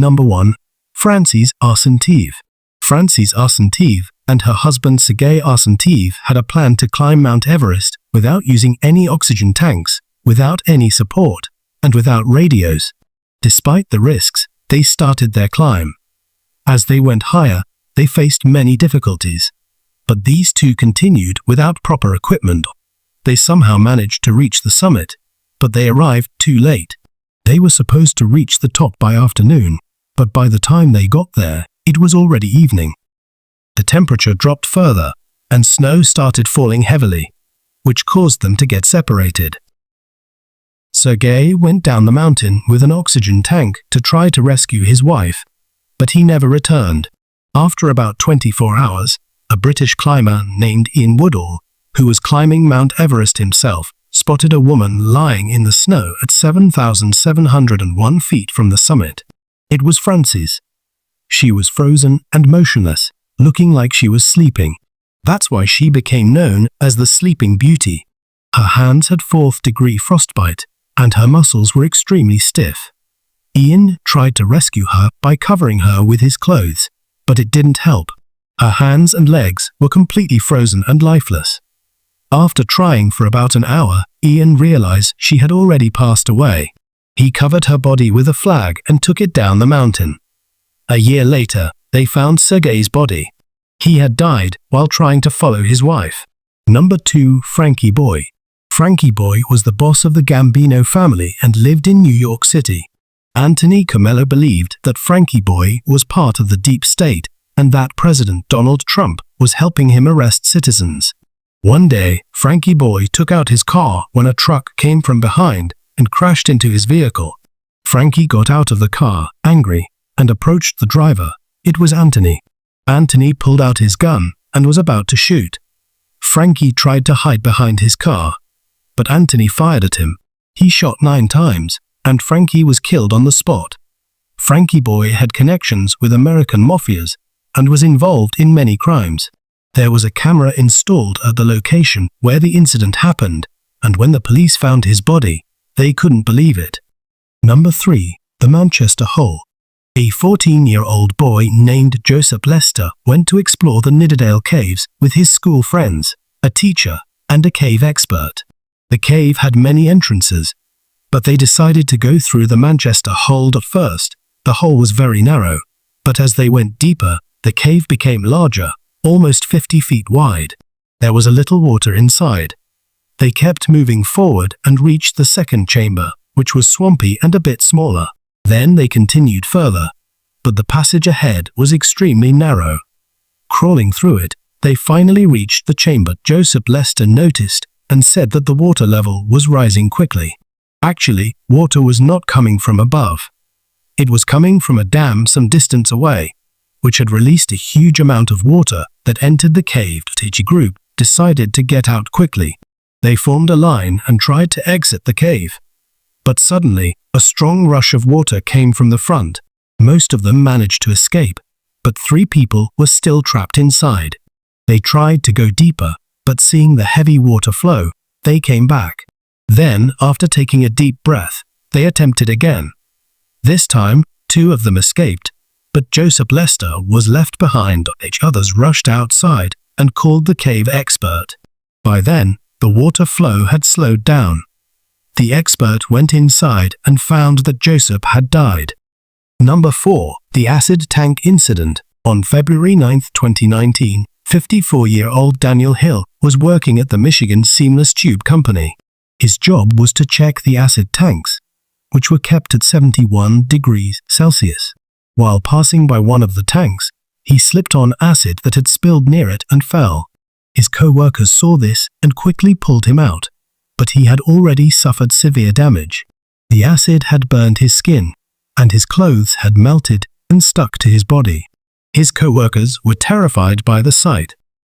Number 1. Frances Arsentive. Frances Arsentive and her husband Sergei Arsentive had a plan to climb Mount Everest without using any oxygen tanks, without any support, and without radios. Despite the risks, they started their climb. As they went higher, they faced many difficulties. But these two continued without proper equipment. They somehow managed to reach the summit, but they arrived too late. They were supposed to reach the top by afternoon, but by the time they got there, it was already evening. The temperature dropped further, and snow started falling heavily, which caused them to get separated. Sergei went down the mountain with an oxygen tank to try to rescue his wife, but he never returned. After about 24 hours, a British climber named Ian Woodall, who was climbing Mount Everest himself, spotted a woman lying in the snow at 7,701 feet from the summit. It was Frances. She was frozen and motionless, looking like she was sleeping. That's why she became known as the Sleeping Beauty. Her hands had 4th-degree frostbite, and her muscles were extremely stiff. Ian tried to rescue her by covering her with his clothes, but it didn't help. Her hands and legs were completely frozen and lifeless. After trying for about an hour, Ian realized she had already passed away. He covered her body with a flag and took it down the mountain. A year later, they found Sergei's body. He had died while trying to follow his wife. Number 2. Frankie Boy. Frankie Boy was the boss of the Gambino family and lived in New York City. Anthony Comello believed that Frankie Boy was part of the deep state and that President Donald Trump was helping him arrest citizens. One day, Frankie Boy took out his car when a truck came from behind and crashed into his vehicle. Frankie got out of the car, angry, and approached the driver. It was Anthony. Anthony pulled out his gun and was about to shoot. Frankie tried to hide behind his car, but Anthony fired at him. He shot 9 times, and Frankie was killed on the spot. Frankie Boy had connections with American mafias and was involved in many crimes. There was a camera installed at the location where the incident happened, and when the police found his body, they couldn't believe it. Number 3. The Manchester Hole. A 14-year-old boy named Joseph Lester went to explore the Nidderdale Caves with his school friends, a teacher, and a cave expert. The cave had many entrances, but they decided to go through the Manchester Hole at first. The hole was very narrow, but as they went deeper, the cave became larger, almost 50 feet wide. There was a little water inside. They kept moving forward and reached the second chamber, which was swampy and a bit smaller. Then they continued further, but the passage ahead was extremely narrow. Crawling through it, they finally reached the chamber Joseph Lester noticed and said that the water level was rising quickly. Actually, water was not coming from above. It was coming from a dam some distance away, which had released a huge amount of water that entered the cave. Each group decided to get out quickly. They formed a line and tried to exit the cave. But suddenly, a strong rush of water came from the front. Most of them managed to escape, but 3 people were still trapped inside. They tried to go deeper, but seeing the heavy water flow, they came back. Then, after taking a deep breath, they attempted again. This time, 2 of them escaped, but Joseph Lester was left behind. Others rushed outside and called the cave expert. By then, the water flow had slowed down. The expert went inside and found that Joseph had died. Number 4. The acid tank incident. On February 9, 2019, 54-year-old Daniel Hill was working at the Michigan Seamless Tube Company. His job was to check the acid tanks, which were kept at 71 degrees Celsius. While passing by one of the tanks, he slipped on acid that had spilled near it and fell. His co-workers saw this and quickly pulled him out, but he had already suffered severe damage. The acid had burned his skin, and his clothes had melted and stuck to his body. His co-workers were terrified by the sight.